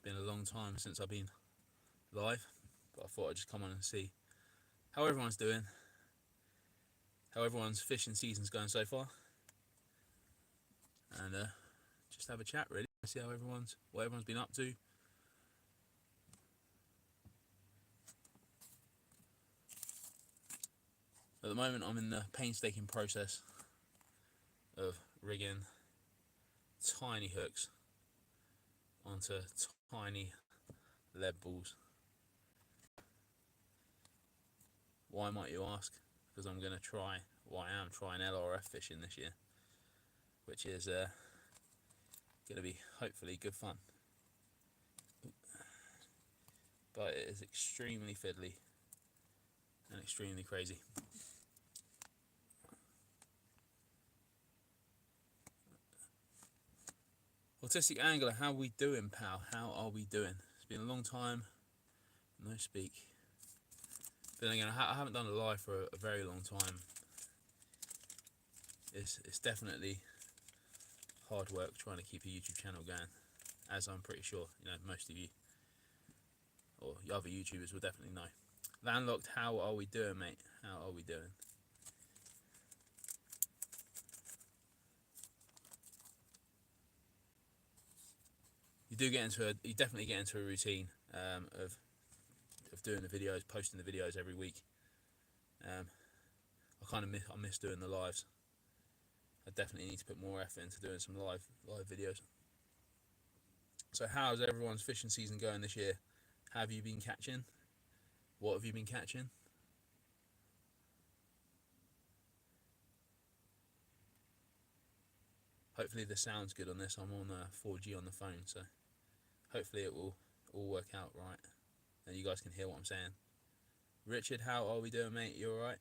been a long time since I've been live, but I thought I'd just come on and see how everyone's doing, how everyone's fishing season's going so far, and just have a chat really, see how what everyone's been up to. At the moment, I'm in the painstaking process of rigging tiny hooks onto tiny lead balls. Why, might you ask? Because I'm going to try, I am trying LRF fishing this year, which is going to be hopefully good fun. But it is extremely fiddly and extremely crazy. Autistic Angler, how we doing, pal? How are we doing? It's been a long time, no speak. But then again, I haven't done a live for a very long time. It's definitely hard work trying to keep a YouTube channel going, as I'm pretty sure most of you or other YouTubers will definitely know. Landlocked, how are we doing, mate? How are we doing? You definitely get into a routine of doing the videos, posting the videos every week. I miss doing the lives. I definitely need to put more effort into doing some live videos. So how's everyone's fishing season going this year? Have you been catching? What have you been catching? Hopefully the sound's good on this. I'm on 4G on the phone, so hopefully it will all work out right and you guys can hear what I'm saying. Richard, how are we doing, mate? You alright?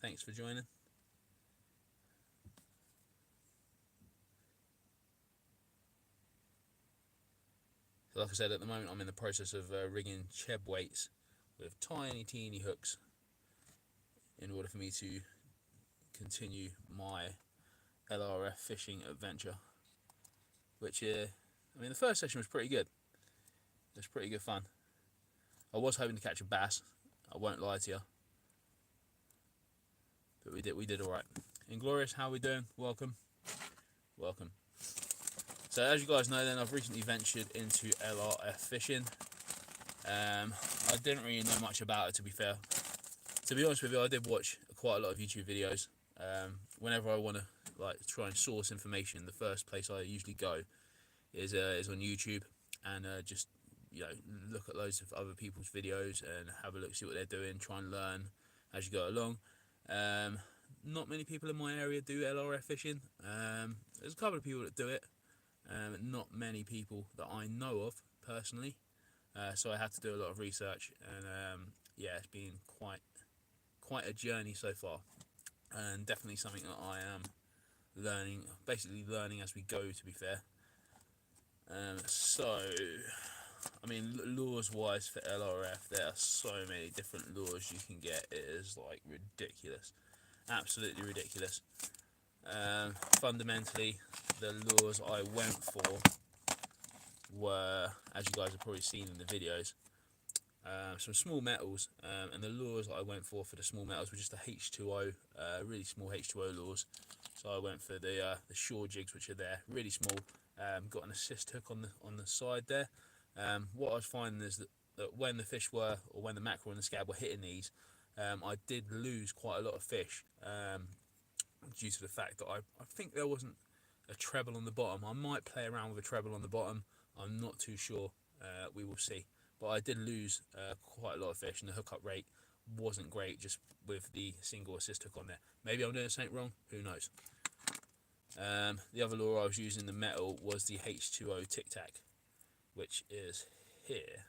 Thanks for joining. So like I said, at the moment I'm in the process of rigging cheb weights with tiny teeny hooks in order for me to continue my LRF fishing adventure, which the first session was pretty good. It was pretty good fun. I was hoping to catch a bass, I won't lie to you, but we did all right. Inglorious, how are we doing? Welcome. So as you guys know, then I've recently ventured into LRF fishing. I didn't really know much about it, to be fair. To be honest with you, I did watch quite a lot of YouTube videos. Whenever I want to try and source information, the first place I usually go is on YouTube, and just look at loads of other people's videos and have a look, see what they're doing, try and learn as you go along. Not many people in my area do LRF fishing. There's a couple of people that do it, not many people that I know of personally. So I had to do a lot of research, and yeah, it's been quite a journey so far, and definitely something that I am basically learning as we go, to be fair. So I mean, lures wise for LRF, there are so many different lures you can get. It is ridiculous, absolutely ridiculous. Fundamentally, the lures I went for were, as you guys have probably seen in the videos, some small metals, and the lures I went for the small metals were just a H2O, really small H2O lures. So I went for the shore jigs, which are there, really small. Got an assist hook on the side there. What I was finding is that when the fish were, or when the mackerel and the scab were hitting these, I did lose quite a lot of fish, due to the fact that I think there wasn't a treble on the bottom. I might play around with a treble on the bottom, I'm not too sure. We will see. But I did lose quite a lot of fish, and the hookup rate wasn't great just with the single assist hook on there. Maybe I'm doing something wrong, who knows. The other lure I was using, the metal, was the H2O Tic Tac, which is here,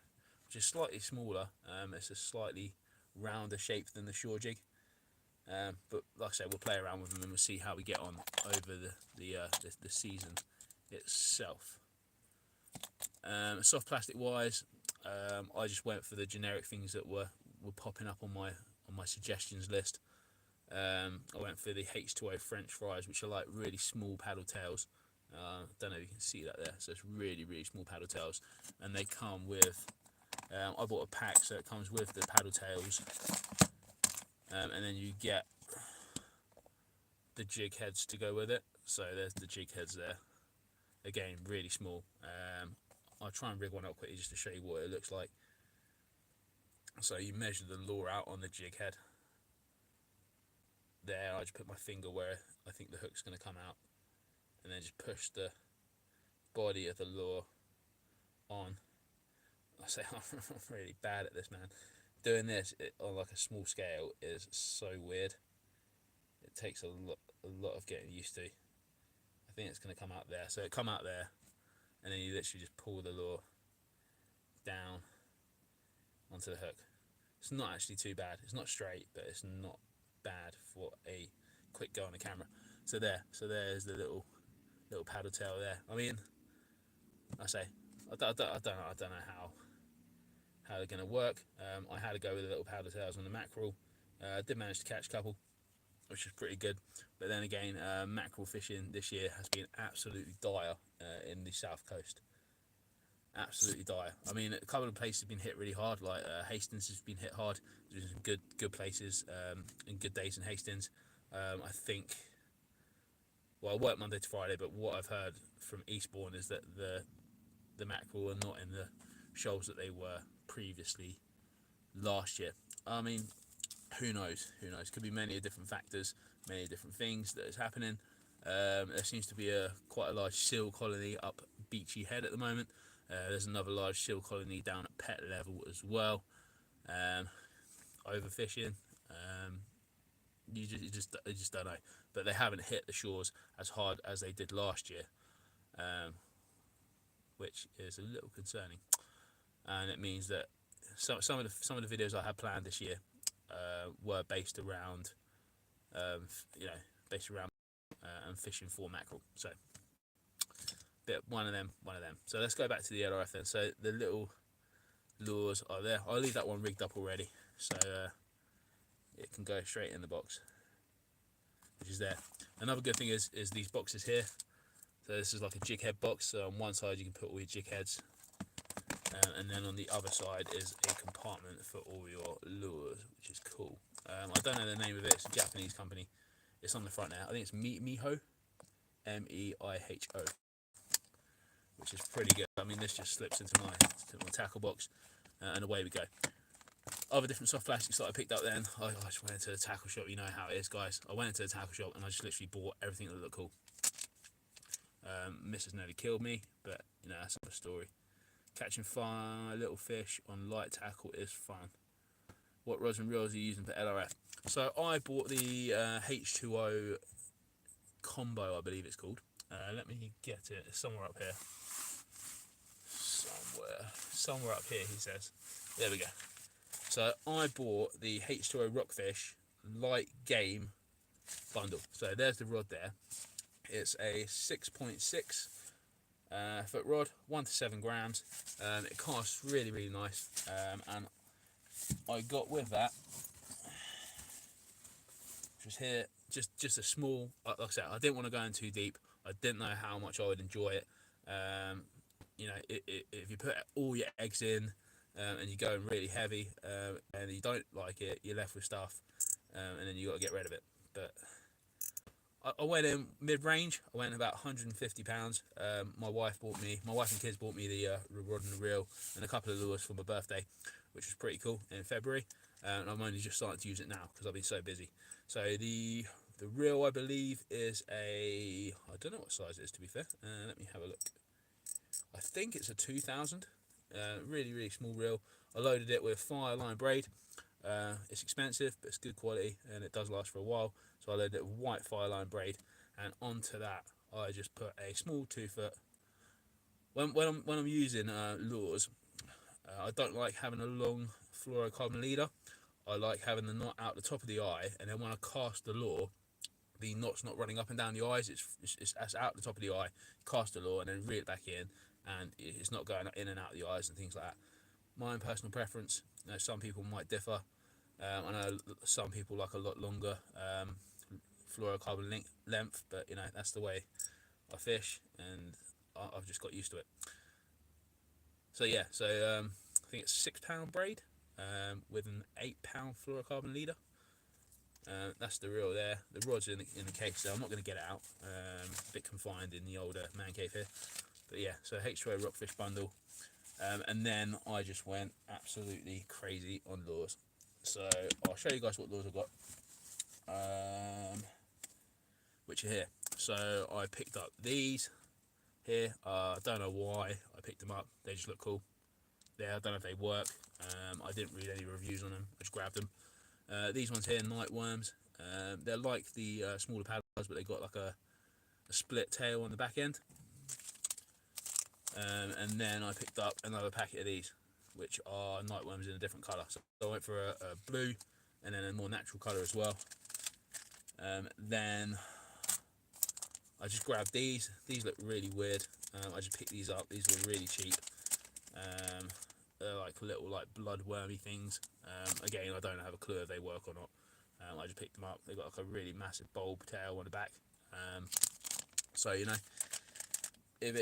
which is slightly smaller. It's a slightly rounder shape than the shore jig. But like I said, we'll play around with them and we'll see how we get on over the season itself. Soft plastic wise, I just went for the generic things that were popping up on my suggestions list. I went for the H2O French fries, which are like really small paddle tails. Don't know if you can see that there. So it's really, really small paddle tails, and they come with. I bought a pack, so it comes with the paddle tails, and then you get the jig heads to go with it. So there's the jig heads there. Again, really small. I'll try and rig one up quickly just to show you what it looks like. So you measure the lure out on the jig head. There, I just put my finger where I think the hook's going to come out, and then just push the body of the lure on. I say I'm really bad at this, man. Doing this on like a small scale is so weird. It takes a lot of getting used to. I think it's going to come out there. So it come out there, and then you literally just pull the lure down onto the hook. It's not actually too bad. It's not straight, but it's not bad for a quick go on the camera. So there's the little paddle tail there. I mean, I don't know how they're going to work. I had to go with the little paddle tails on the mackerel. I did manage to catch a couple, which is pretty good. But then again, mackerel fishing this year has been absolutely dire in the south coast. Absolutely dire. I mean, a couple of places have been hit really hard, like Hastings has been hit hard. There's some good places and good days in Hastings. I think, well, I work Monday to Friday, but what I've heard from Eastbourne is that the mackerel are not in the shoals that they were previously last year. I mean, who knows? Could be many different factors, many different things that is happening. There seems to be quite a large seal colony up Beachy Head at the moment. There's another large seal colony down at Pet Level as well. Overfishing, you just don't know. But they haven't hit the shores as hard as they did last year, which is a little concerning. And it means that some of the videos I had planned this year were based around, and fishing for mackerel. So, bit one of them. So let's go back to the LRF then. So the little lures are there. I'll leave that one rigged up already, so it can go straight in the box, which is there. Another good thing is these boxes here. So this is like a jig head box. So on one side you can put all your jig heads, and then on the other side is a compartment for all your lures, which is cool. I don't know the name of it. It's a Japanese company. It's on the front there. I think it's Meiho, Meiho, which is pretty good. I mean, this just slips into my tackle box, and away we go. Other different soft plastics that I picked up then, I just went into the tackle shop. You know how it is, guys. I went into the tackle shop and I just literally bought everything that looked cool. Mrs. nearly killed me, but you know, that's another story. Catching fun, little fish on light tackle is fun. What rods and reels are you using for LRF? So I bought the H2O combo, I believe it's called. Let me get it. It's somewhere up here. Somewhere up here, he says. There we go. So I bought the H2O Rockfish light game bundle. So there's the rod there. It's a 6.6 foot rod, 1 to 7 grams. It casts really, really nice. And I got with that, which was here, just a small, like I said, I didn't want to go in too deep. I didn't know how much I would enjoy it. You know, if you put all your eggs in and you're going really heavy and you don't like it, you're left with stuff, and then you got to get rid of it. But I went in mid-range. I went about £150. My wife and kids bought me the rod and the reel and a couple of lures for my birthday, which was pretty cool in February. And I'm only just starting to use it now because I've been so busy. So the reel, I believe, is I don't know what size it is, to be fair. Let me have a look. I think it's a 2000. Really, really small reel. I loaded it with fireline braid. It's expensive, but it's good quality and it does last for a while. So I loaded it with white fireline braid, and onto that I just put a small 2 foot. When I'm using lures, I don't like having a long fluorocarbon leader. I like having the knot out the top of the eye, and then when I cast the lure, the knot's not running up and down the eyes. It's out the top of the eye. Cast the lure and then reel it back in, and it's not going in and out of the eyes and things like that. My own personal preference. You know, some people might differ. I know some people like a lot longer fluorocarbon length, but you know, that's the way I fish, and I've just got used to it. So yeah, so I think it's £6 braid with an £8 fluorocarbon leader. That's the reel there. The rod's in the case, so I'm not going to get it out. A bit confined in the older man cave here. But yeah, so H2O rockfish bundle. And then I just went absolutely crazy on lures. So I'll show you guys what lures I've got, which are here. So I picked up these here. I don't know why I picked them up. They just look cool. Yeah, I don't know if they work. I didn't read any reviews on them. I just grabbed them. These ones here, night worms. They're like the smaller paddles, but they got like a split tail on the back end. And then I picked up another packet of these, which are night worms in a different colour. So I went for a blue and then a more natural colour as well. Then I just grabbed these. These look really weird. I just picked these up. These were really cheap. They're like little blood wormy things. Again, I don't have a clue if they work or not. I just picked them up. They got like a really massive bulb tail on the back. So you know, if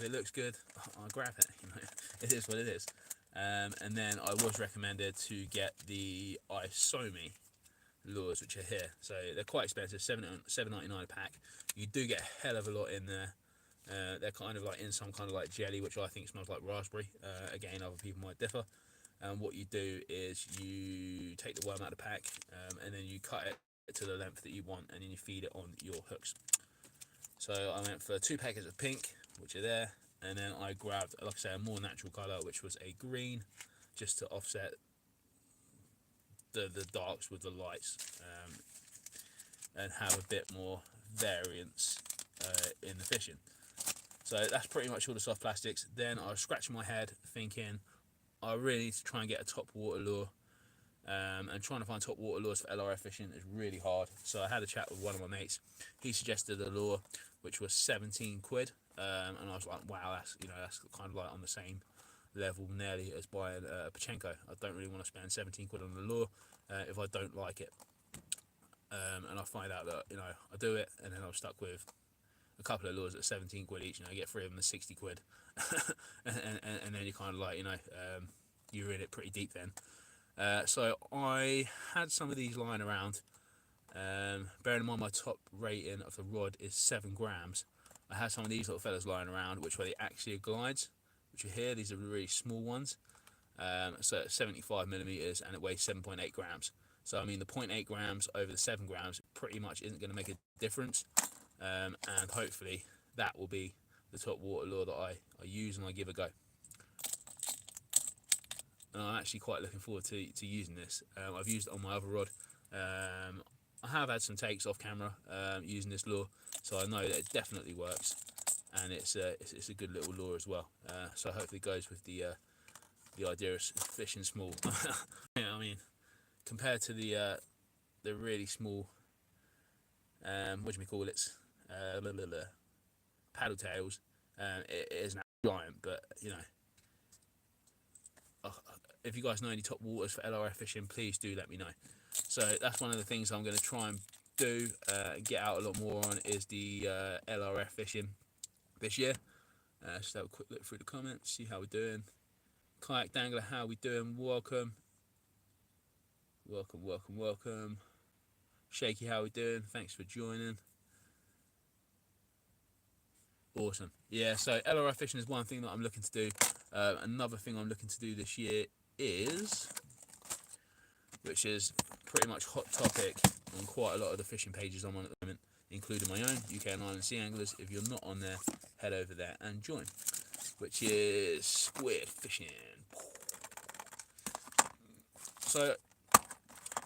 it looks good, I'll grab it. You know, it is what it is. And then I was recommended to get the Isomi lures, which are here. So they're quite expensive, $7.99 a pack. You do get a hell of a lot in there. They're kind of like in some kind of like jelly, which I think smells like raspberry. Again, other people might differ. What you do is you take the worm out of the pack, and then you cut it to the length that you want, and then you feed it on your hooks. So I went for 2 packets of pink, which are there, and then I grabbed, like I say, a more natural colour, which was a green, just to offset the darks with the lights, and have a bit more variance in the fishing. So that's pretty much all the soft plastics. Then I was scratching my head thinking I really need to try and get a top water lure, and trying to find top water lures for LRF fishing is really hard. So I had a chat with one of my mates. He suggested a lure which was 17 quid, and I was like, wow, that's kind of like on the same level nearly as buying a Pachenko. I don't really want to spend 17 quid on the lure if I don't like it. And I find out that I do it, and then I'm stuck with a couple of lures at 17 quid each. I get 3 of them at 60 quid, and then you kind of like you're in it pretty deep then. So I had some of these lying around. Bearing in mind my top rating of the rod is 7 grams. I had some of these little fellas lying around, which were the Axia glides, which are here. These are the really small ones. So it's 75 millimeters, and it weighs 7.8 grams. So I mean, the 0.8 grams over the 7 grams pretty much isn't going to make a difference. And hopefully that will be the top water lure that I use and I give a go. And I'm actually quite looking forward to using this. I've used it on my other rod. I have had some takes off camera using this lure, so I know that it definitely works, and it's a good little lure as well. So hopefully it goes with the idea of fishing small. I mean, compared to the really small, what do we call it? Paddle tails. It is an giant, but if you guys know any top waters for LRF fishing, please do let me know. So that's one of the things I'm going to try and do, get out a lot more on, is the LRF fishing this year. Just have a quick look through the comments, see how we're doing. Kayak Dangler, how we doing? Welcome. Shaky, how we doing? Thanks for joining. Awesome. Yeah, so LRF fishing is one thing that I'm looking to do. Another thing I'm looking to do this year is, which is pretty much hot topic on quite a lot of the fishing pages I'm on at the moment, including my own, UK and Island Sea Anglers. If you're not on there, head over there and join, which is squid fishing. So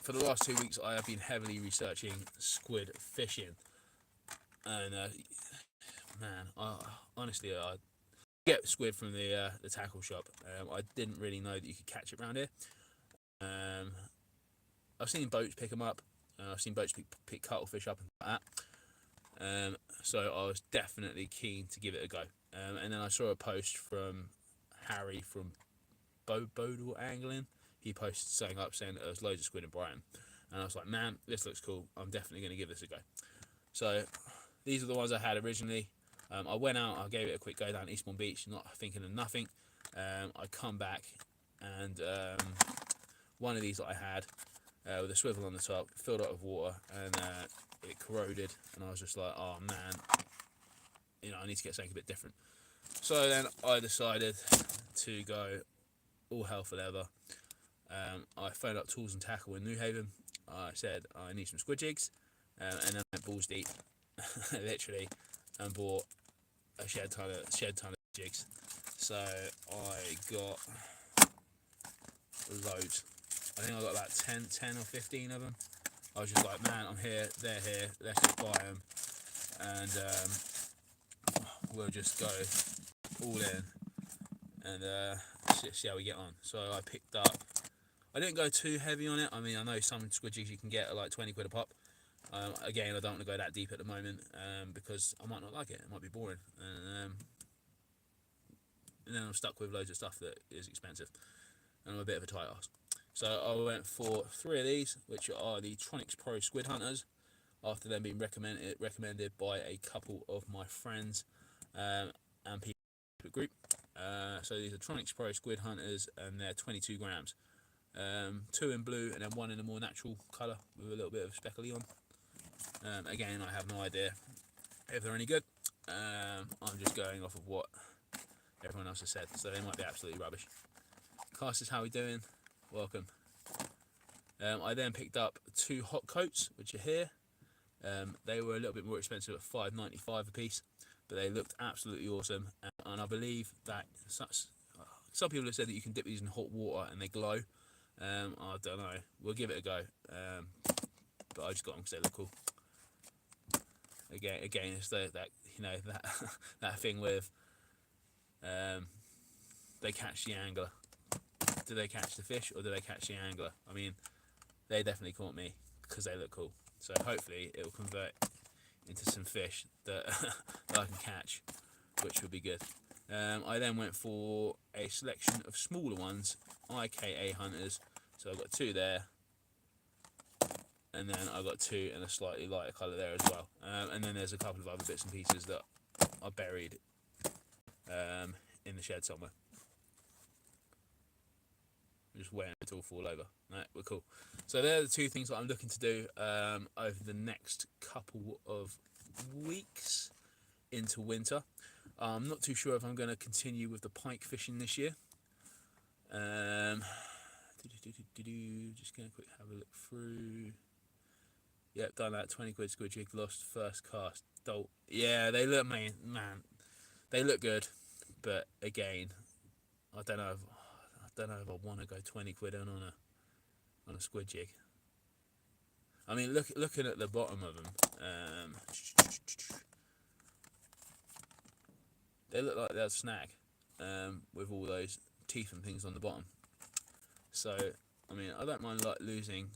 for the last 2 weeks I have been heavily researching squid fishing, and man, honestly I get squid from the tackle shop. I didn't really know that you could catch it around here. I've seen boats pick them up. I've seen boats pick cuttlefish up and like that. So I was definitely keen to give it a go. And then I saw a post from Harry from Bodle Angling. He posted something up saying that there was loads of squid in Brighton. And I was like, man, this looks cool. I'm definitely going to give this a go. So these are the ones I had originally. I went out, I gave it a quick go down Eastbourne Beach, not thinking of nothing. I come back, and one of these that I had with a swivel on the top filled up with water, and it corroded, and I was just like, oh man, I need to get something a bit different. So then I decided to go all hell for leather. I phoned up Tools and Tackle in New Haven. I said I need some squid jigs, and then I went balls deep, literally, and bought a shed ton of jigs. So I got loads. I think I got about 10 or 15 of them. I was just like, man, I'm here, they're here, let's just buy them, and we'll just go all in and see how we get on. So I picked up, I didn't go too heavy on it. I mean, I know some squid jigs you can get at like 20 quid a pop. Again, I don't want to go that deep at the moment because I might not like it. It might be boring, and then I'm stuck with loads of stuff that is expensive, and I'm a bit of a tight ass. So I went for 3 of these, which are the Tronics Pro Squid Hunters, after them being recommended by a couple of my friends and people in the group. So these are Tronics Pro Squid Hunters, and they're 22 grams. 2 in blue, and then 1 in a more natural colour with a little bit of speckly on. Again, I have no idea if they're any good. I'm just going off of what everyone else has said, so they might be absolutely rubbish. Casters, how we doing? Welcome. I then picked up 2 hot coats, which are here. They were a little bit more expensive at $5.95 a piece, but they looked absolutely awesome. And I believe that some people have said that you can dip these in hot water and they glow. I don't know. We'll give it a go. But I just got them because they look cool. Again, it's that that thing with they catch the angler. Do they catch the fish or do they catch the angler? I mean, they definitely caught me because they look cool. So hopefully it will convert into some fish that, that I can catch, which would be good. I then went for a selection of smaller ones, IKA Hunters. So I've got 2 there, and then I got 2 in a slightly lighter colour there as well. And then there's a couple of other bits and pieces that are buried in the shed somewhere. I'm just waiting for it to all fall over. Right, we're cool. So they're the 2 things that I'm looking to do over the next couple of weeks into winter. I'm not too sure if I'm going to continue with the pike fishing this year. Just going to quick have a look through. Yep, done that. 20 quid squid jig, lost first cast. Yeah, they look, man, they look good, but again, I don't know if I want to go 20 quid on a squid jig. I mean, looking at the bottom of them, they look like they'll snag with all those teeth and things on the bottom. So, I mean, I don't mind like losing.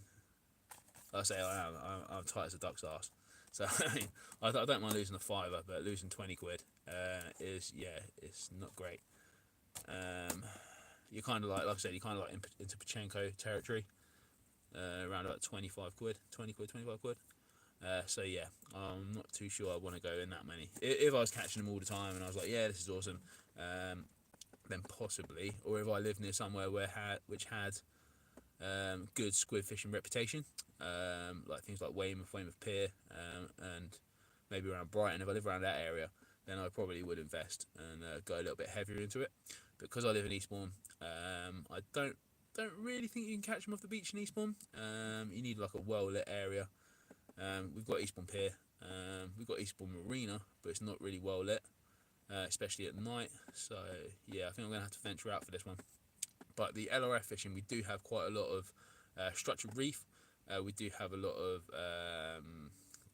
I say I'm tight as a duck's arse. So I mean, I don't mind losing a $5, but losing 20 quid is, yeah, it's not great. You're kind of like I said, you're kind of like into Pachenko territory, around about 25 quid. So yeah, I'm not too sure I want to go in that many. If I was catching them all the time and I was like, yeah, this is awesome, then possibly. Or if I lived near somewhere which had good squid fishing reputation, like things like Weymouth Pier, and maybe around Brighton. If I live around that area, then I probably would invest and go a little bit heavier into it. Because I live in Eastbourne, I don't really think you can catch them off the beach in Eastbourne. You need like a well lit area. We've got Eastbourne Pier, we've got Eastbourne Marina, but it's not really well lit, especially at night. So yeah, I think I'm gonna have to venture out for this one. But the LRF fishing, we do have quite a lot of structured reef. We do have a lot of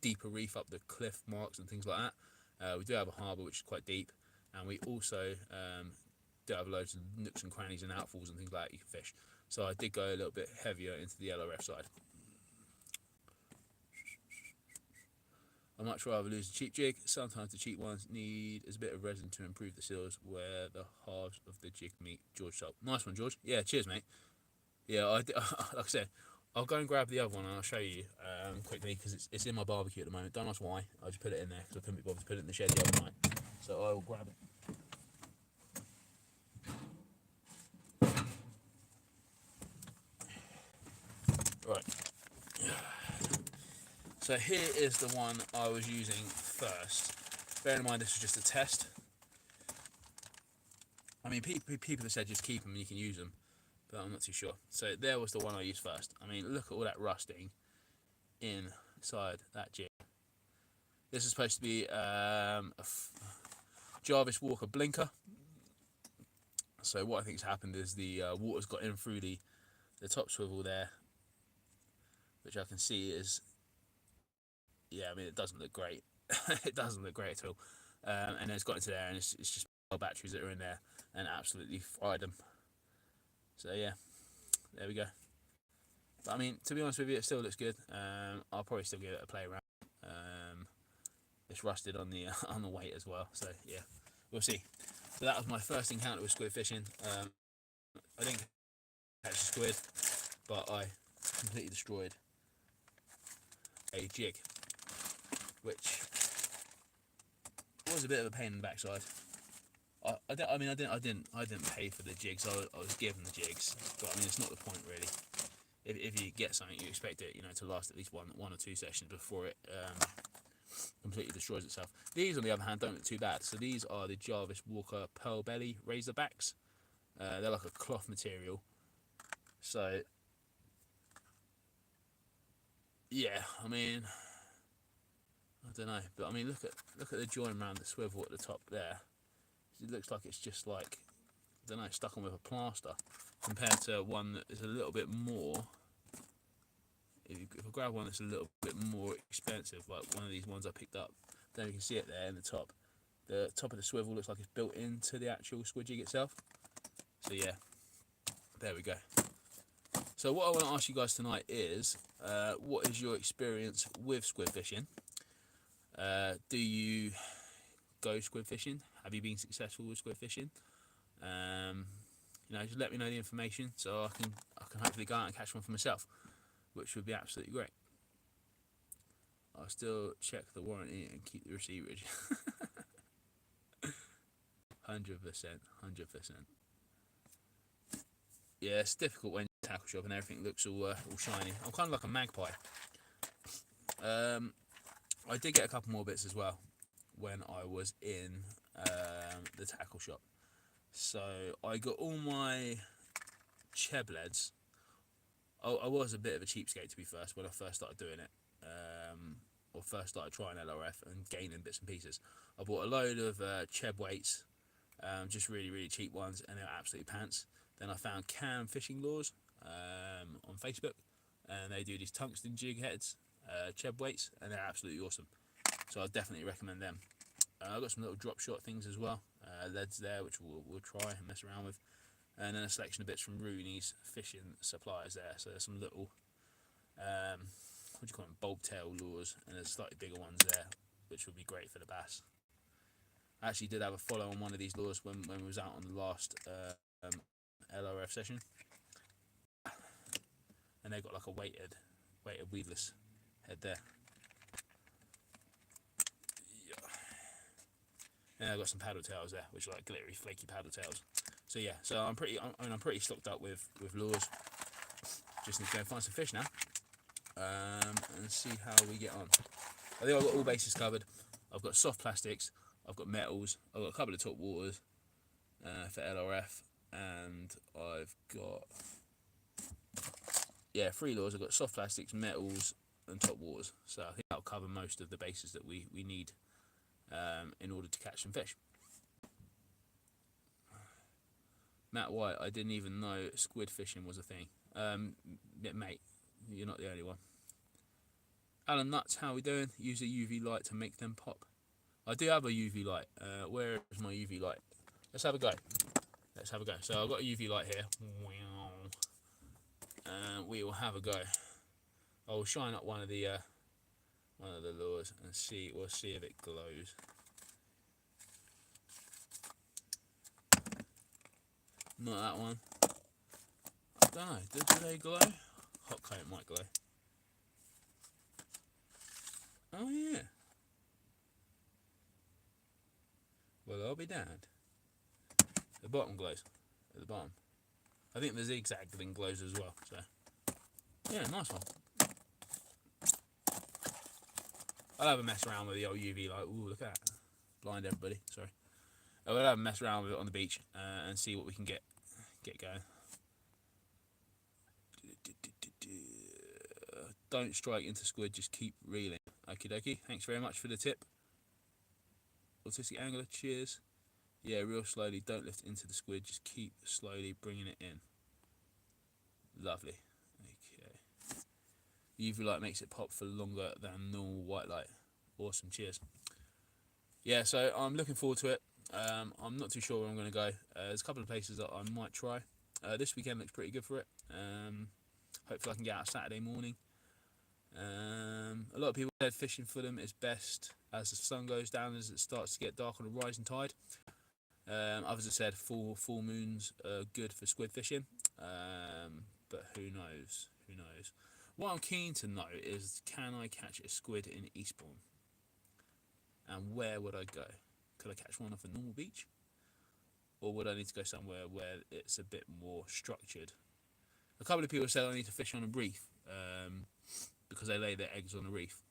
deeper reef up the cliff marks and things like that. We do have a harbour which is quite deep, and we also do have loads of nooks and crannies and outfalls and things like that you can fish. So I did go a little bit heavier into the LRF side. I much rather lose a cheap jig. Sometimes the cheap ones need a bit of resin to improve the seals where the halves of the jig meet. George Salt. Nice one, George. Yeah, cheers, mate. Yeah, like I said, I'll go and grab the other one and I'll show you quickly, because it's in my barbecue at the moment. Don't ask why. I just put it in there because I couldn't be bothered to put it in the shed the other night. So I will grab it. Right. So here is the one I was using first. Bear in mind this was just a test. I mean, people have said just keep them and you can use them, but I'm not too sure. So there was the one I used first. I mean, look at all that rusting inside that jig. This is supposed to be Jarvis Walker blinker. So what I think has happened is the water's got in through the top swivel there, which I can see is, yeah, I mean, it doesn't look great. It doesn't look great at all. And then it's got into there, and it's just batteries that are in there and absolutely fried them. So yeah, there we go. But I mean, to be honest with you, it still looks good. I'll probably still give it a play around. It's rusted on the on the weight as well, so yeah, we'll see. So that was my first encounter with squid fishing. I didn't catch a squid, but I completely destroyed a jig, which was a bit of a pain in the backside. I didn't pay for the jigs. I was given the jigs, but I mean, it's not the point really. If you get something, you expect it, to last at least one or two sessions before it completely destroys itself. These, on the other hand, don't look too bad. So these are the Jarvis Walker Pearl Belly Razorbacks. They're like a cloth material. So yeah, I mean, I don't know, but I mean, look at the join around the swivel at the top there. It looks like it's just like, I don't know, stuck on with a plaster, compared to one that is a little bit more. If I grab one that's a little bit more expensive, like one of these ones I picked up, then you can see it there in the top. The top of the swivel looks like it's built into the actual squid jig itself. So yeah, there we go. So what I want to ask you guys tonight is, what is your experience with squid fishing? Do you go squid fishing? Have you been successful with squid fishing? Just let me know the information so I can hopefully go out and catch one for myself, which would be absolutely great. I'll still check the warranty and keep the receivage. 100%. Yeah, it's difficult when you tackle shop and everything looks all shiny. I'm kind of like a magpie. I did get a couple more bits as well when I was in the tackle shop. So I got all my chebleds. I was a bit of a cheapskate, to be first, when I first started doing it, or first started trying LRF and gaining bits and pieces. I bought a load of cheb weights, just really cheap ones, and they're absolutely pants. Then I found Cam Fishing Lures on Facebook, and they do these tungsten jig heads, cheb weights, and they're absolutely awesome. So I definitely recommend them. I've got some little drop shot things as well, leads there, which we'll try and mess around with. And then a selection of bits from Rooney's Fishing Supplies there. So there's some little, what do you call them, bobtail lures, and there's slightly bigger ones there, which would be great for the bass. I actually did have a follow on one of these lures when we was out on the last LRF session, and they got like a weighted weedless head there. And I've got some paddle tails there, which are like glittery, flaky paddle tails. So yeah, so I'm pretty stocked up with lures. Just need to go and find some fish now, and see how we get on. I think I've got all bases covered. I've got soft plastics, I've got metals, I've got a couple of top waters for LRF, and I've got 3 lures. I've got soft plastics, metals, and top waters. So I think that'll cover most of the bases that we need in order to catch some fish. Matt White, I didn't even know squid fishing was a thing. Mate, you're not the only one. Alan Nuts, how we doing? Use a UV light to make them pop. I do have a UV light. Where is my UV light? Let's have a go. So I've got a UV light here. We will have a go. I will shine up one of the lures and see. We'll see if it glows. Not that one. I don't know. Do they glow? top coat might glow. Oh yeah. Well, I'll be damned. The bottom glows. At the bottom. I think the zigzag thing glows as well. So yeah, nice one. I'll have a mess around with the old UV light. Ooh, look at that. Blind everybody. Sorry. I will have a mess around with it on the beach and see what we can get going. Don't strike into squid, just keep reeling. Okie dokie. Thanks very much for the tip. Autistic angler, cheers. Yeah, real slowly. Don't lift into the squid, just keep slowly bringing it in. Lovely. Okay. UV light makes it pop for longer than normal white light. Awesome. Cheers. Yeah, so I'm looking forward to it. I'm not too sure where I'm going to go. There's a couple of places that I might try. This weekend looks pretty good for it. Hopefully I can get out Saturday morning. A lot of people said fishing for them is best as the sun goes down, as it starts to get dark on the rising tide. Others have said full moons are good for squid fishing, but who knows? Who knows? What I'm keen to know is, can I catch a squid in Eastbourne? And where would I go? Could I catch one off a normal beach? Or would I need to go somewhere where it's a bit more structured? A couple of people said I need to fish on a reef because they lay their eggs on a reef.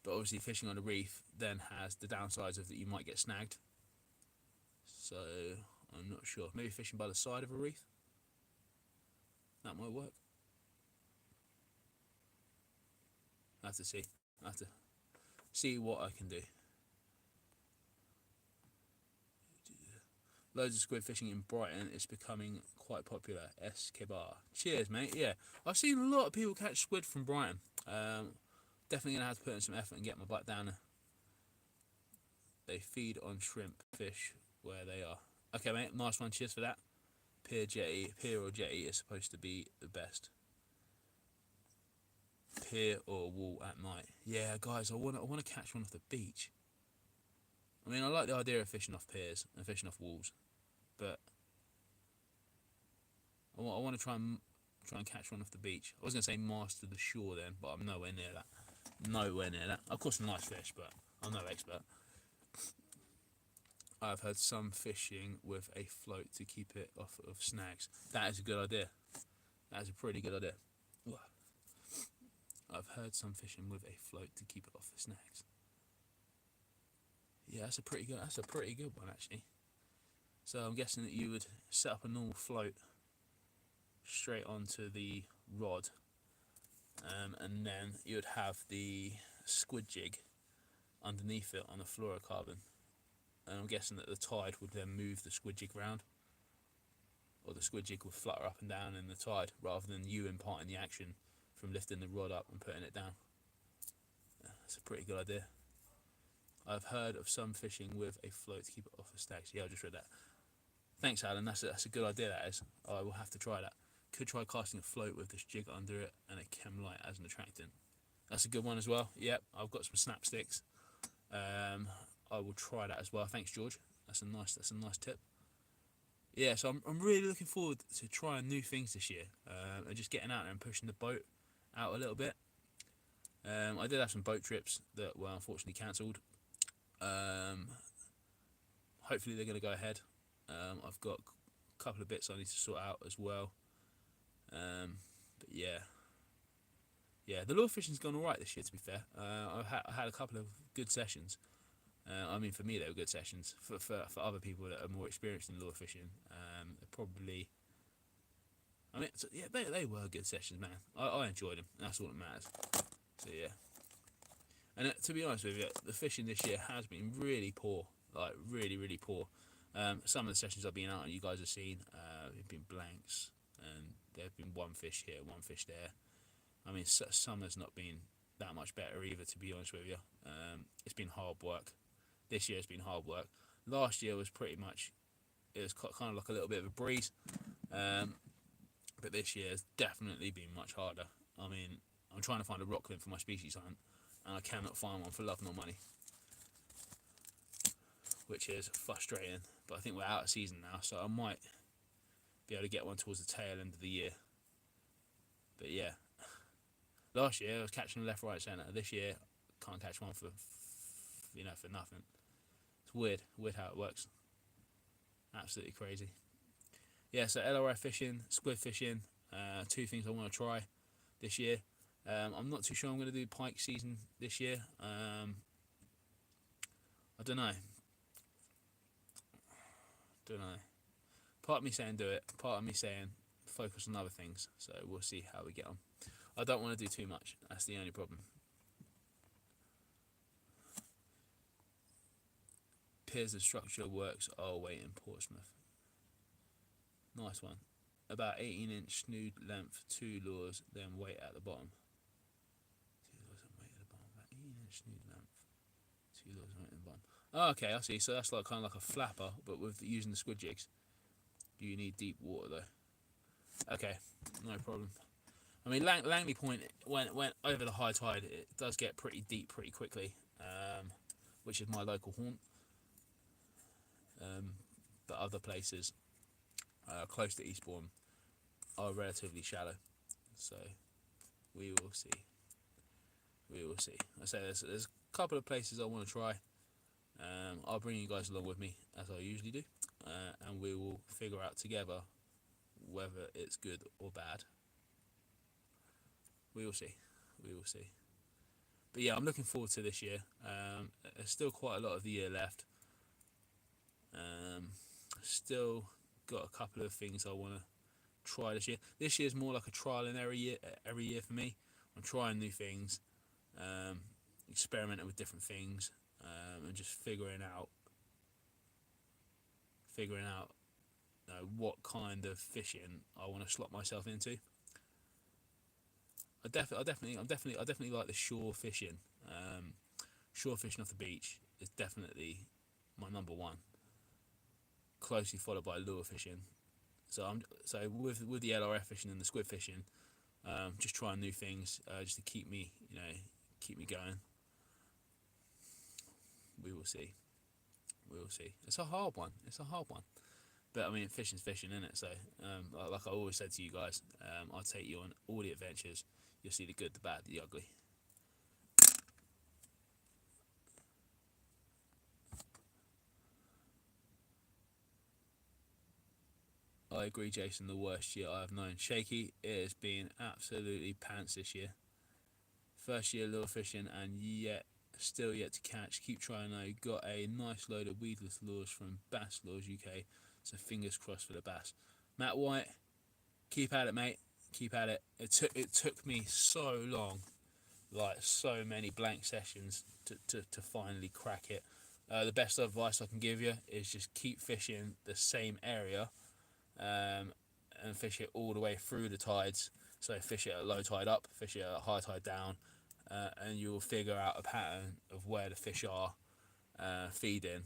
But obviously fishing on a reef then has the downsides of that you might get snagged. So I'm not sure. Maybe fishing by the side of a reef? That might work. I have to see. I have to see what I can do. Loads of squid fishing in Brighton. It's becoming quite popular. Kebar. Cheers, mate. Yeah, I've seen a lot of people catch squid from Brighton. Definitely going to have to put in some effort and get my butt down there. They feed on shrimp, fish where they are. Okay, mate. Nice one. Cheers for that. Pier or jetty is supposed to be the best. Pier or wall at night. Yeah, guys, I want to catch one off the beach. I mean, I like the idea of fishing off piers and fishing off walls, but I want to try and catch one off the beach. I was going to say master the shore then, but I'm nowhere near that. Nowhere near that. Of course, a nice fish, but I'm no expert. I've heard some fishing with a float to keep it off of snags. That is a good idea. That is a pretty good idea. Ooh. I've heard some fishing with a float to keep it off the snags. Yeah, that's a pretty good one actually. So I'm guessing that you would set up a normal float straight onto the rod, and then you would have the squid jig underneath it on a fluorocarbon. And I'm guessing that the tide would then move the squid jig round, or the squid jig would flutter up and down in the tide rather than you imparting the action from lifting the rod up and putting it down. That's a pretty good idea. I've heard of some fishing with a float to keep it off the snags. Yeah, I just read that. Thanks, Alan. That's a good idea, that is. I will have to try that. Could try casting a float with this jig under it and a chem light as an attractant. That's a good one as well. Yep, I've got some snap sticks. I will try that as well. Thanks, George. That's a nice tip. Yeah, so I'm really looking forward to trying new things this year, and just getting out there and pushing the boat out a little bit. I did have some boat trips that were unfortunately cancelled. Hopefully they're going to go ahead. I've got a couple of bits I need to sort out as well. But yeah, the lure fishing's gone alright this year, to be fair. I had a couple of good sessions. I mean, for me they were good sessions. For other people that are more experienced in lure fishing, probably. I mean, so, yeah, they were good sessions, man. I enjoyed them. That's all that matters. So yeah. And to be honest with you, the fishing this year has been really poor. Like really, really poor. Some of the sessions I've been out on, you guys have seen, have been blanks, and there have been one fish here, one fish there. I mean, summer's not been that much better either, to be honest with you. It's been hard work. This year has been hard work. Last year was pretty much, it was kind of like a little bit of a breeze. But this year has definitely been much harder. I mean, I'm trying to find a rocklet for my species hunt, and I cannot find one for love nor money, which is frustrating. But I think we're out of season now, so I might be able to get one towards the tail end of the year. But yeah, last year I was catching left, right, centre. This year can't catch one for for nothing. It's weird how it works. Absolutely crazy. Yeah, so LRF fishing, squid fishing, two things I want to try this year. I'm not too sure I'm going to do pike season this year. I don't know. Part of me saying do it, part of me saying focus on other things. So we'll see how we get on. I don't want to do too much. That's the only problem. Piers and structure works are weight in Portsmouth. Nice one. About 18-inch snood length, 2 lures, then weight at the bottom. 2 lures and weight at the bottom. About 18-inch snood length, 2 lures and weight at the bottom. Oh, okay, I see. So that's like kind of like a flapper, but with using the squid jigs. You need deep water though. Okay, no problem. I mean, Langley Point, when over the high tide, it does get pretty deep pretty quickly, which is my local haunt. But other places close to Eastbourne are relatively shallow, so we will see. I say there's a couple of places I want to try. I'll bring you guys along with me as I usually do, and we will figure out together whether it's good or bad. We will see. But yeah, I'm looking forward to this year. There's still quite a lot of the year left. Still got a couple of things I want to try this year. This year's more like a trial and error year every year for me. I'm trying new things, experimenting with different things, and just figuring out what kind of fishing I want to slot myself into. I definitely like the shore fishing. Shore fishing off the beach is definitely my number one. Closely followed by lure fishing. So with the LRF fishing and the squid fishing, just trying new things, just to keep me going. We will see. It's a hard one. But I mean, fishing's fishing, isn't it? So, like I always said to you guys, I'll take you on all the adventures. You'll see the good, the bad, the ugly. I agree, Jason. The worst year I've known. Shaky, it has been absolutely pants this year. First year lure fishing, and still yet to catch. Keep trying though. Got a nice load of weedless lures from Bass Lures UK. So fingers crossed for the bass. Matt White, keep at it, mate. Keep at it. It took me so long, like so many blank sessions to finally crack it. The best advice I can give you is just keep fishing the same area, and fish it all the way through the tides. So fish it at low tide up, fish it at high tide down, and you will figure out a pattern of where the fish are feeding,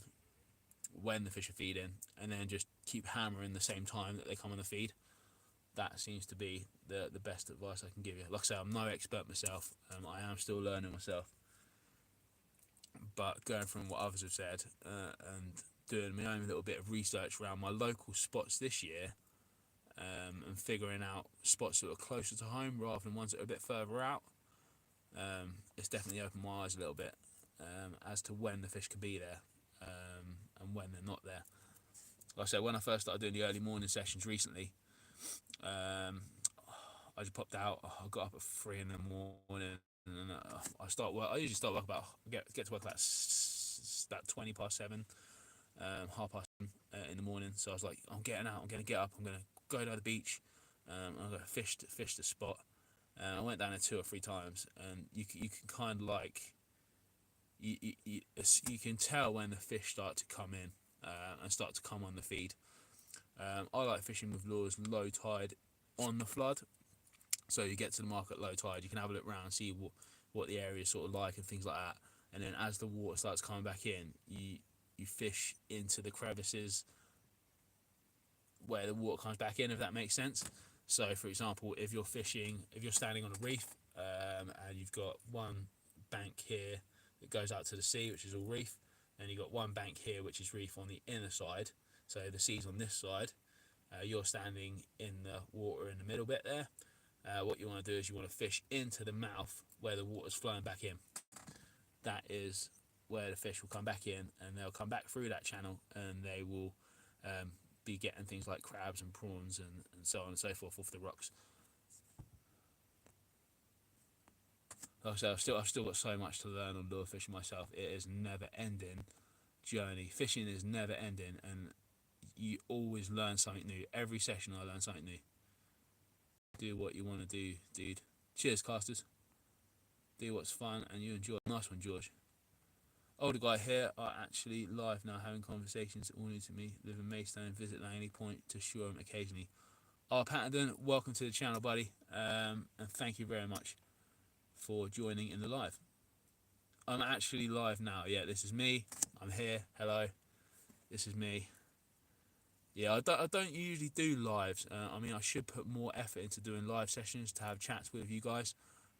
when the fish are feeding, and then just keep hammering the same time that they come on the feed. That seems to be the best advice I can give you. Like I say, I'm no expert myself. I am still learning myself. But going from what others have said, and doing my own little bit of research around my local spots this year, and figuring out spots that are closer to home rather than ones that are a bit further out, it's definitely opened my eyes a little bit as to when the fish could be there, and when they're not there. Like I said, when I first started doing the early morning sessions recently, I just popped out. I got up at 3 in the morning, and I start work. I usually start work about get to work about 7:20, 7:30 in the morning. So I was like, I'm getting out. I'm gonna get up. I'm gonna go to the beach. I'm gonna fish the spot. I went down there 2 or 3 times, and you can kind of like you can tell when the fish start to come in and start to come on the feed. I like fishing with lures low tide on the flood, so you get to the mark at low tide. You can have a look around, see what the area is sort of like and things like that. And then as the water starts coming back in, you fish into the crevices where the water comes back in, if that makes sense. So, for example, if you're standing on a reef, and you've got one bank here that goes out to the sea, which is all reef, and you've got one bank here, which is reef on the inner side. So the sea's on this side. You're standing in the water in the middle bit there. what you want to do is you want to fish into the mouth where the water's flowing back in. That is where the fish will come back in, and they'll come back through that channel, and they will be getting things like crabs and prawns and so on and so forth off the rocks. Like I said, I've still got so much to learn on lure fishing myself. It is never ending journey. Fishing is never ending, and you always learn something new. Every session I learn something new. Do what you want to do, dude. Cheers, casters. Do what's fun and you enjoy. Nice one, George. Older guy here are actually live now, having conversations all new to me. Live in Maidstone, visit Langley Point to Shoreham occasionally. Patterson, welcome to the channel, buddy, and thank you very much for joining in the live. I'm actually live now. Yeah, this is me. I'm here. Hello. This is me. Yeah, I don't usually do lives. I mean, I should put more effort into doing live sessions to have chats with you guys.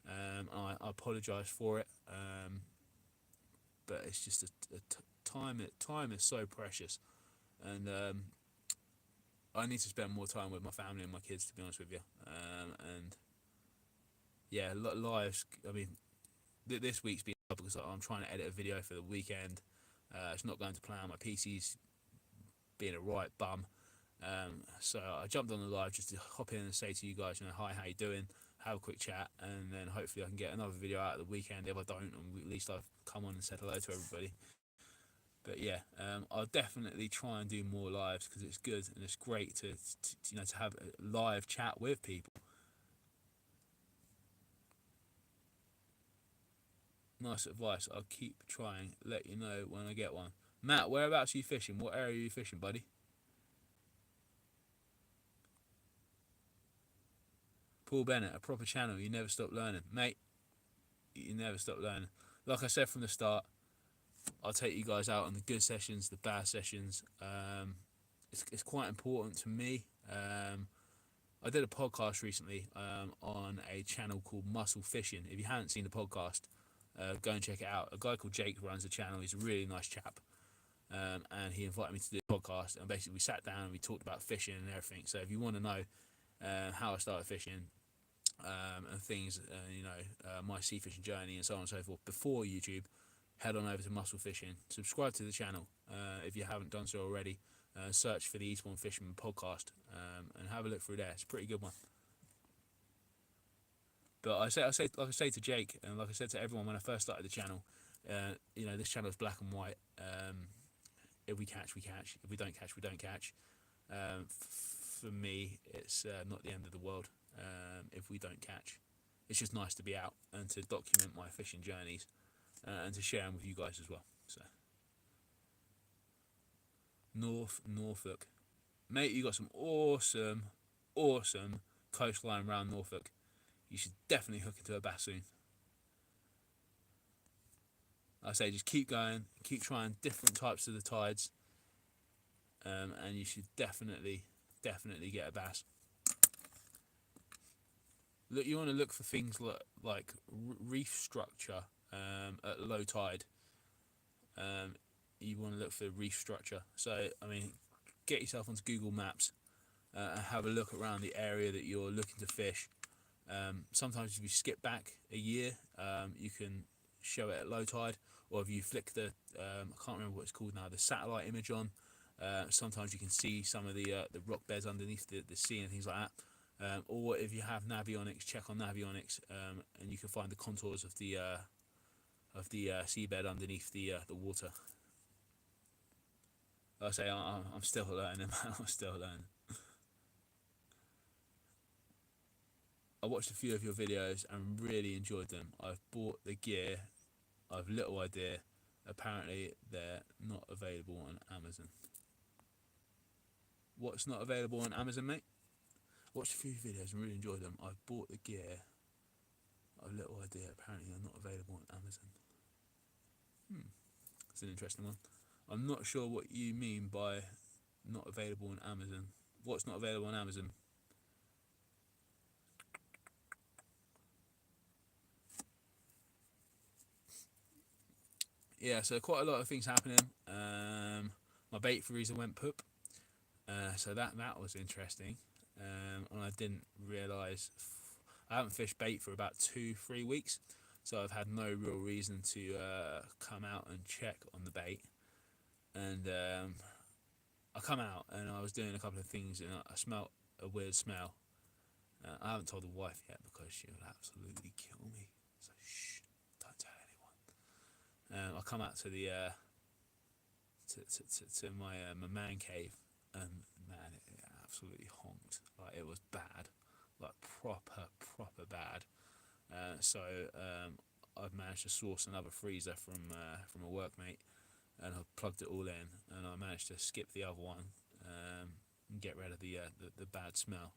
I apologise for it. But it's just time is so precious, and I need to spend more time with my family and my kids, to be honest with you. And yeah, lives. I mean, this week's been hard because I'm trying to edit a video for the weekend. It's not going to plan. My PC's being a right bum. So I jumped on the live just to hop in and say to you guys, hi, how you doing? Have a quick chat, and then hopefully I can get another video out of the weekend. If I don't, at least I've come on and said hello to everybody. But yeah, I'll definitely try and do more lives because it's good and it's great to have a live chat with people. Nice advice. I'll keep trying. Let you know when I get one. Matt, whereabouts are you fishing? What area are you fishing, buddy? Paul Bennett, a proper channel. You never stop learning, mate. You never stop learning. Like I said from the start, I'll take you guys out on the good sessions, the bad sessions. It's quite important to me. I did a podcast recently on a channel called Muscle Fishing. If you haven't seen the podcast, go and check it out. A guy called Jake runs the channel. He's a really nice chap. And he invited me to do a podcast. And basically we sat down and we talked about fishing and everything. So if you want to know how I started fishing, and things, my sea fishing journey and so on and so forth before YouTube, head on over to Muscle Fishing. Subscribe to the channel if you haven't done so already. Search for the EASTBOURNE FISHERMAN podcast and have a look through there. It's a pretty good one. But like I say to Jake, and like I said to everyone when I first started the channel, this channel is black and white. If we catch, we catch. If we don't catch, we don't catch. For me, it's not the end of the world. If we don't catch, it's just nice to be out and to document my fishing journeys and to share them with you guys as well. So Norfolk, mate, you got some awesome coastline around Norfolk. You should definitely hook into a bass soon. I say just keep going, keep trying different types of the tides, and you should definitely get a bass. Look, you want to look for things like reef structure at low tide. You want to look for reef structure. So, I mean, get yourself onto Google Maps and have a look around the area that you're looking to fish. Sometimes if you skip back a year, you can show it at low tide, or if you flick the I can't remember what it's called now, the satellite image on, sometimes you can see some of the rock beds underneath the sea and things like that. Or if you have Navionics, check on Navionics, and you can find the contours of the seabed underneath the water. Like I say, I'm still learning, man. I'm still learning. I watched a few of your videos and really enjoyed them. I've bought the gear. I've little idea. Apparently, they're not available on Amazon. What's not available on Amazon, mate? Watched a few videos and really enjoyed them. I've bought the gear. I've little idea. Apparently, they're not available on Amazon. It's an interesting one. I'm not sure what you mean by not available on Amazon. What's not available on Amazon? Yeah, so quite a lot of things happening. My bait freezer went poop. So that was interesting. And I didn't realise. I haven't fished bait for about 2-3 weeks, so I've had no real reason to come out and check on the bait. And I come out and I was doing a couple of things and I smelt a weird smell. I haven't told the wife yet because she will absolutely kill me. So shh, don't tell anyone. I come out to the to my my man cave, and man, it absolutely honked. Like, it was bad, like proper bad. So I've managed to source another freezer from a workmate, and I've plugged it all in, and I managed to skip the other one, and get rid of the bad smell.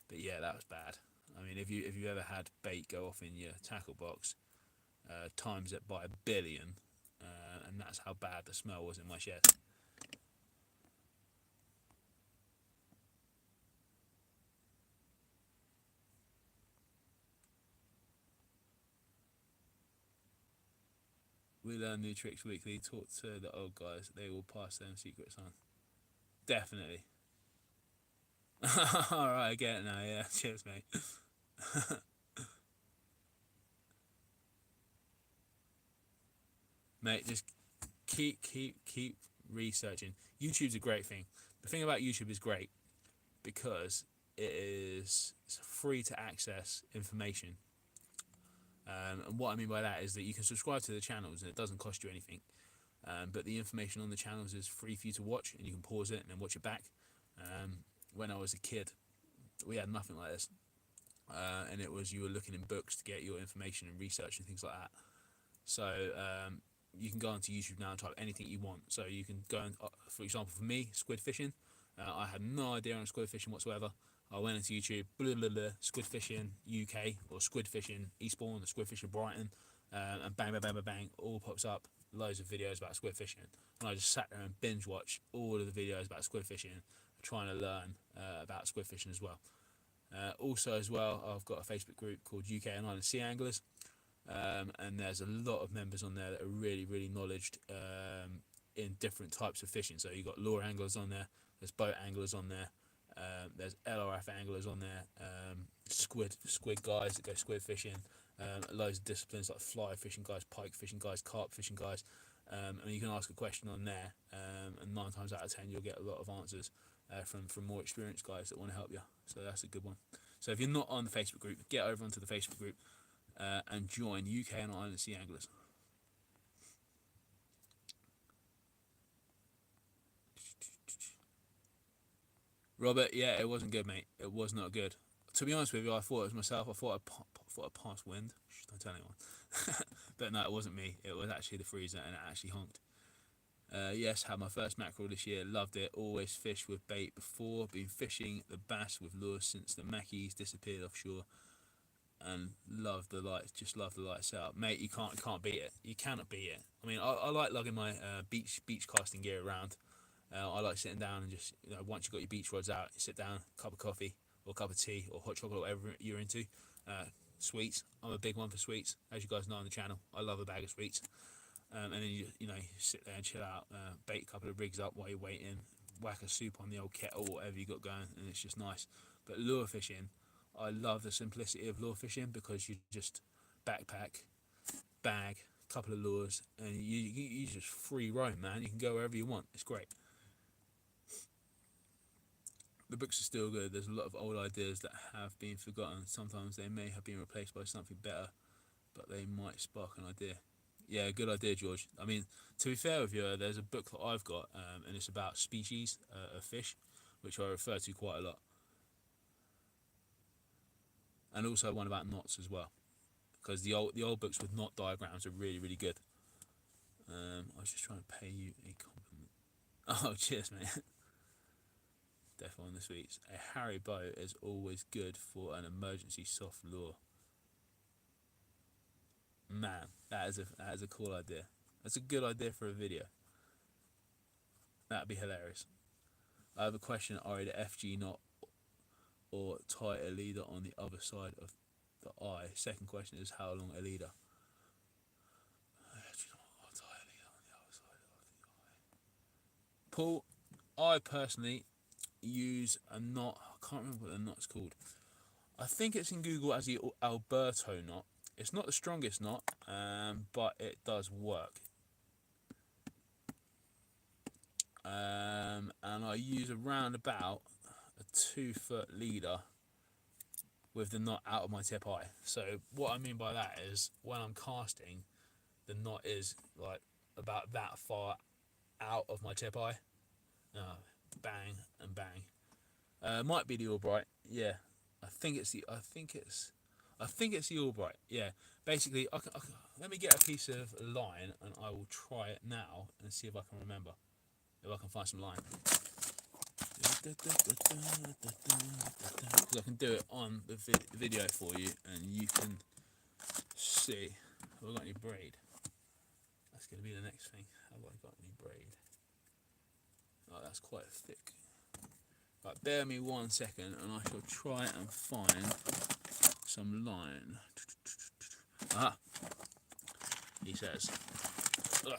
But yeah, that was bad. I mean, if you ever had bait go off in your tackle box, times it by 1,000,000,000, and that's how bad the smell was in my shed. We learn new tricks weekly. Talk to the old guys; they will pass them secrets on. Definitely. All right, I get it now. Yeah, cheers, mate. Mate, just keep researching. YouTube's a great thing. The thing about YouTube is great because it's free to access information. And what I mean by that is that you can subscribe to the channels and it doesn't cost you anything. But the information on the channels is free for you to watch, and you can pause it and then watch it back. When I was a kid, we had nothing like this. And it was, you were looking in books to get your information and research and things like that. So you can go onto YouTube now and type anything you want. So you can go and, for example, for me, squid fishing. I had no idea on squid fishing whatsoever. I went into YouTube, squid fishing UK, or squid fishing Eastbourne, or squid fishing Brighton, and bang, bang, bang, bang, bang, all pops up. Loads of videos about squid fishing, and I just sat there and binge watch all of the videos about squid fishing, trying to learn about squid fishing as well. Also, as well, I've got a Facebook group called UK and Island Sea Anglers, and there's a lot of members on there that are really knowledgeable in different types of fishing. So you've got lure anglers on there, there's boat anglers on there, there's LRF anglers on there, squid guys that go squid fishing, loads of disciplines like fly fishing guys, pike fishing guys, carp fishing guys, and you can ask a question on there, and 9 times out of 10 you'll get a lot of answers from more experienced guys that want to help you. So that's a good one. So if you're not on the Facebook group, get over onto the Facebook group and join UK and Island Sea Anglers. Robert, yeah, it wasn't good, mate. It was not good. To be honest with you, I thought it was myself. I thought I passed wind. Shh, don't tell anyone. But no, it wasn't me. It was actually the freezer, and it actually honked. Yes, had my first mackerel this year. Loved it. Always fished with bait before. Been fishing the bass with lures since the mackies disappeared offshore, and love the light. Just love the light setup, mate. You can't beat it. You cannot beat it. I mean, I like lugging my beach casting gear around. I like sitting down and just, once you've got your beach rods out, you sit down, cup of coffee or cup of tea or hot chocolate, whatever you're into. Sweets. I'm a big one for sweets, as you guys know on the channel. I love a bag of sweets. And then you sit there and chill out, bait a couple of rigs up while you're waiting, whack a soup on the old kettle, whatever you got going, and it's just nice. But lure fishing, I love the simplicity of lure fishing because you just backpack, bag, couple of lures, and you just free roam, man. You can go wherever you want. It's great. The books are still good. There's a lot of old ideas that have been forgotten. Sometimes they may have been replaced by something better, but they might spark an idea. Yeah, good idea, George. I mean, to be fair with you, there's a book that I've got, and it's about species of fish, which I refer to quite a lot, and also one about knots as well, because the old books with knot diagrams are really good. I was just trying to pay you a compliment. Oh, cheers, mate. Definitely on the sweets. A Harry bow is always good for an emergency soft lure. Man, that is a cool idea. That's a good idea for a video. That'd be hilarious. I have a question. Are the FG knot or tie a leader on the other side of the eye? Second question is how long a leader? Paul, I personally use a knot. I can't remember what the knot's called. I think it's in Google as the Alberto knot. It's not the strongest knot, but it does work. And I use around about a 2 foot leader with the knot out of my tip eye. So what I mean by that is when I'm casting, the knot is like about that far out of my tip eye. Bang and bang. Might be the Albright. Yeah, I think it's the Albright. Yeah. Basically, let me get a piece of line and I will try it now and see if I can remember. If I can find some line. Because I can do it on the video for you and you can see. Have I got any braid? That's going to be the next thing. Have I got any braid? Oh, that's quite thick. Right, bear me 1 second and I shall try and find some line. Aha! He says. Ugh.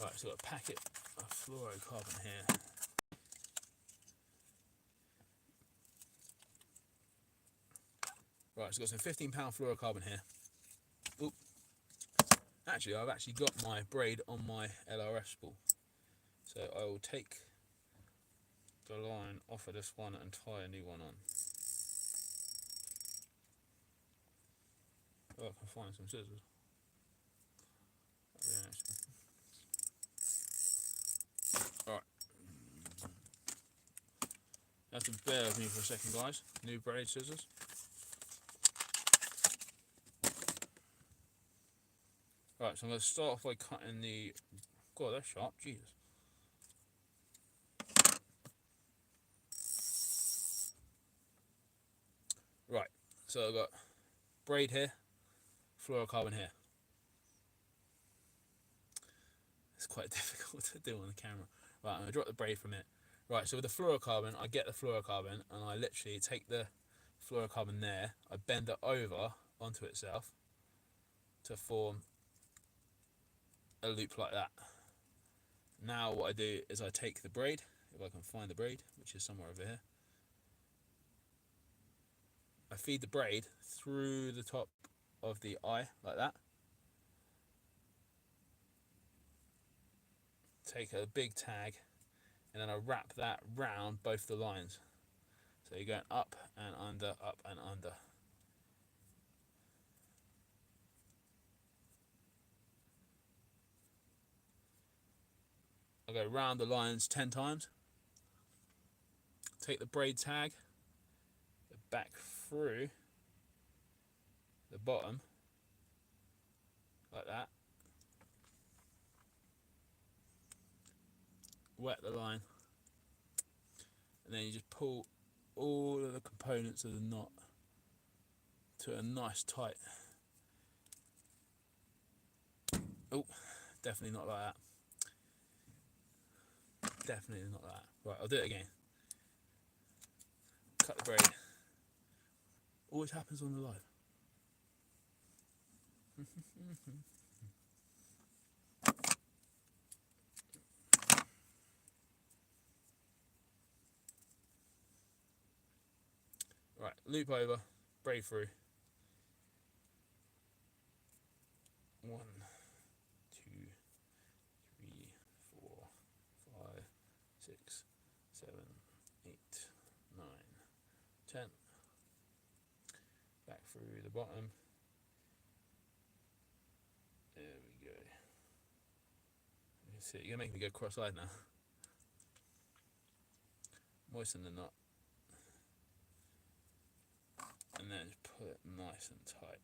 Right, so I've got a packet of fluorocarbon here. Right, so I've got some £15 fluorocarbon here. Oop. Actually, I've actually got my braid on my LRF spool. So I will take the line off of this one and tie a new one on. Oh, I can find some scissors. Alright. You have to bear with me for a second, guys. New braid scissors. Right, so I'm going to start off by cutting the... God, that's sharp, Jesus. Right, so I've got braid here, fluorocarbon here. It's quite difficult to do on the camera. Right, I'm going to drop the braid from it. Right, so with the fluorocarbon, I get the fluorocarbon and I literally take the fluorocarbon there, I bend it over onto itself to form a loop like that. Now what I do is I take the braid, if I can find the braid, which is somewhere over here. I feed the braid through the top of the eye like that. Take a big tag and then I wrap that round both the lines. So you're going up and under, up and under. I go round the lines 10 times. Take the braid tag, back through the bottom, like that. Wet the line. And then you just pull all of the components of the knot to a nice tight. Oh, definitely not like that. Definitely not like that. Right, I'll do it again. Cut the braid. Always happens on the live. Right, loop over, braid through. 1, 2, 3, 4, 5, 6, 7, 8, 9, 10. Back through the bottom. There we go. You can see, you're gonna make me go cross-eyed now. Moisten the knot. And then just put it nice and tight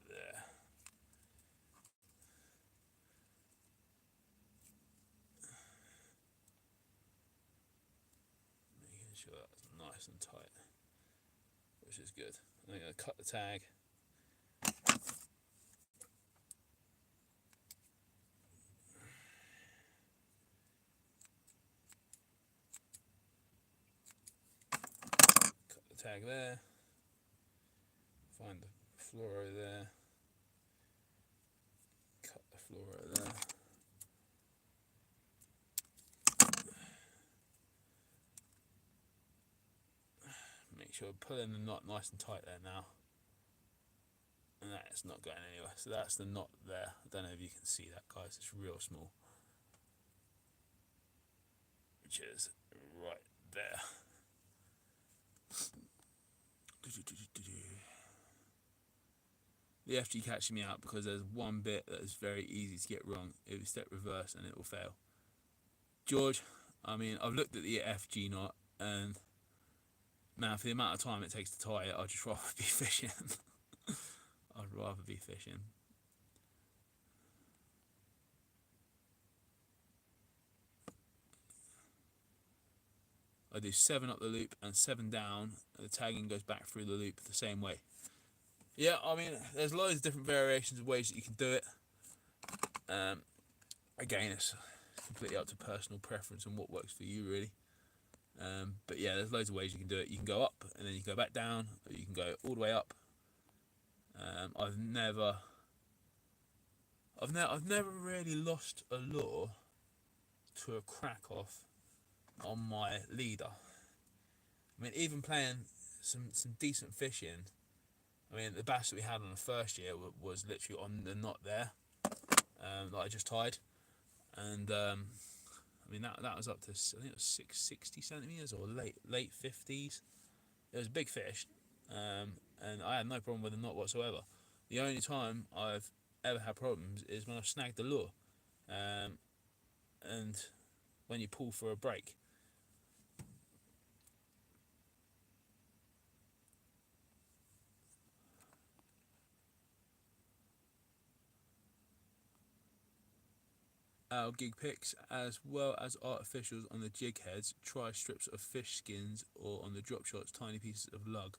there. Making sure that's nice and tight, which is good. And I'm going to cut the tag. Cut the tag there. Find the fluoro there. Cut the fluoro there. Make sure we're pulling the knot nice and tight there now. And that's not going anywhere. So that's the knot there. I don't know if you can see that, guys. It's real small. Which is right there. The FG catching me out because there's one bit that is very easy to get wrong. It will step reverse and it will fail. George, I mean, I've looked at the FG knot, and man, for the amount of time it takes to tie it, I'd just rather be fishing. I'd rather be fishing. I do 7 up the loop and 7 down, and the tagging goes back through the loop the same way. Yeah, I mean, there's loads of different variations of ways that you can do it. Again, it's completely up to personal preference and what works for you, really. But yeah, there's loads of ways you can do it. You can go up and then you can go back down, or you can go all the way up. I've never really lost a lure to a crack off on my leader. I mean, even playing some decent fishing. I mean, the bass that we had on the first year was literally on the knot there, that I just tied, and I mean that was up to, I think it was 60 centimeters or late 50s. It was a big fish, and I had no problem with the knot whatsoever. The only time I've ever had problems is when I've snagged the lure, and when you pull for a break. Our gig picks, as well as artificials on the jig heads, try strips of fish skins, or on the drop shots, tiny pieces of lug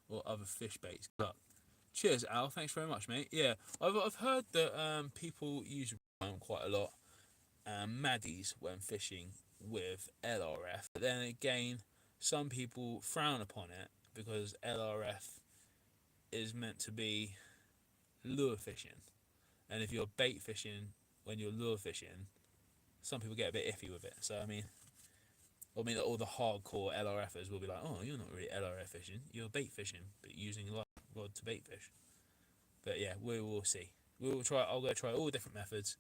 or other fish baits. Cheers, Al. Thanks very much, mate. Yeah, I've heard that people use quite a lot, maddies when fishing with LRF. But then again, some people frown upon it because LRF is meant to be lure fishing, and if you're bait fishing when you're lure fishing, some people get a bit iffy with it. So I mean, all the hardcore LRFers will be like, "Oh, you're not really LRF fishing. You're bait fishing, but using a rod to bait fish." But yeah, we will see. We will try. I'll go try all different methods,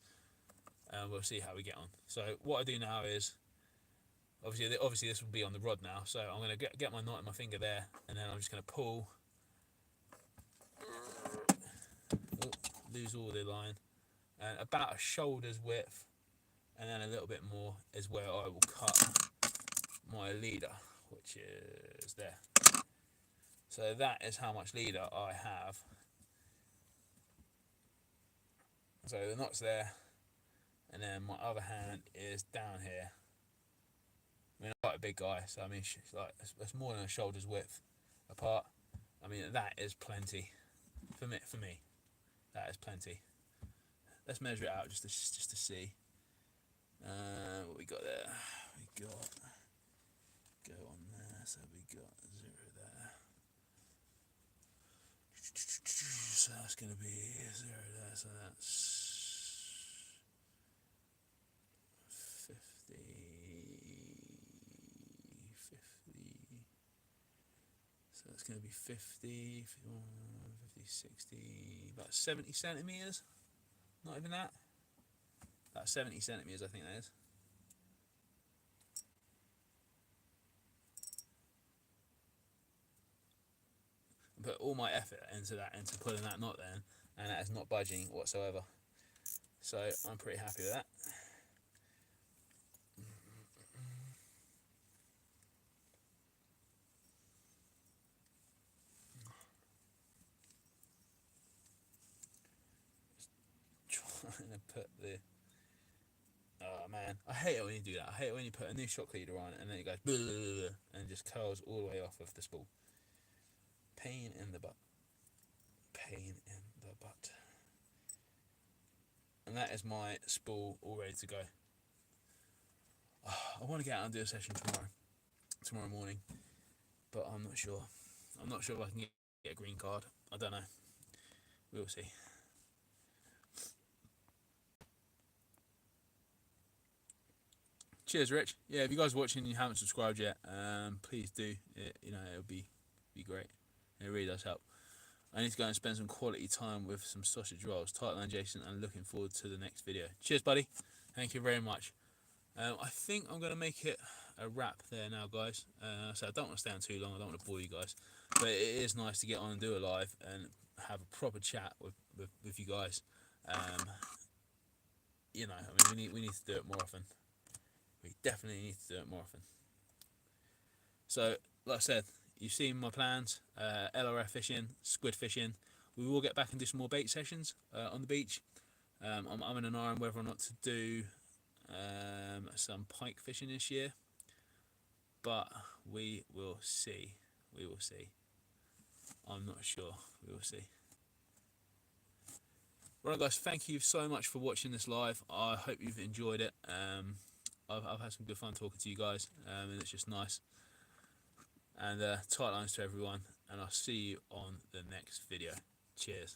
and we'll see how we get on. So what I do now is, obviously this will be on the rod now. So I'm gonna get my knot in my finger there, and then I'm just gonna pull, lose all the line. And about a shoulder's width, and then a little bit more is where I will cut my leader, which is there. So that is how much leader I have. So the knot's there, and then my other hand is down here. I mean, I'm quite a big guy, so I mean, it's more than a shoulder's width apart. I mean, that is plenty for me. That is plenty. Let's measure it out just to see what we got there. We got, go on there, so we got 0 there. So that's going to be 0 there, so that's 50. So that's going to be 50, 60, about 70 centimeters. Not even that. About 70 centimeters, I think that is. I put all my effort into pulling that knot then, and that is not budging whatsoever. So I'm pretty happy with that. Trying to put the, oh man, I hate it when you do that. I hate it when you put a new shock leader on and then it goes blah, blah, blah, blah, and just curls all the way off of the spool. Pain in the butt. Pain in the butt. And that is my spool all ready to go. I want to get out and do a session tomorrow morning, but I'm not sure. I'm not sure if I can get a green card. I don't know. We'll see. Cheers, Rich. Yeah, if you guys are watching and you haven't subscribed yet, please do. It'll be be great. It really does help. I need to go and spend some quality time with some sausage rolls. Tight line, Jason, and looking forward to the next video. Cheers, buddy. Thank you very much. I think I'm going to make it a wrap there now, guys. So I don't want to stay on too long. I don't want to bore you guys. But it is nice to get on and do a live and have a proper chat with you guys. You know, I mean, we need to do it more often. We definitely need to do it more often. So, like I said, you've seen my plans. LRF fishing, squid fishing. We will get back and do some more bait sessions on the beach. I'm in an iron whether or not to do some pike fishing this year, but we will see. We will see. I'm not sure. We will see. Right, guys, thank you so much for watching this live. I hope you've enjoyed it. I've had some good fun talking to you guys, and it's just nice. And tight lines to everyone, and I'll see you on the next video. Cheers.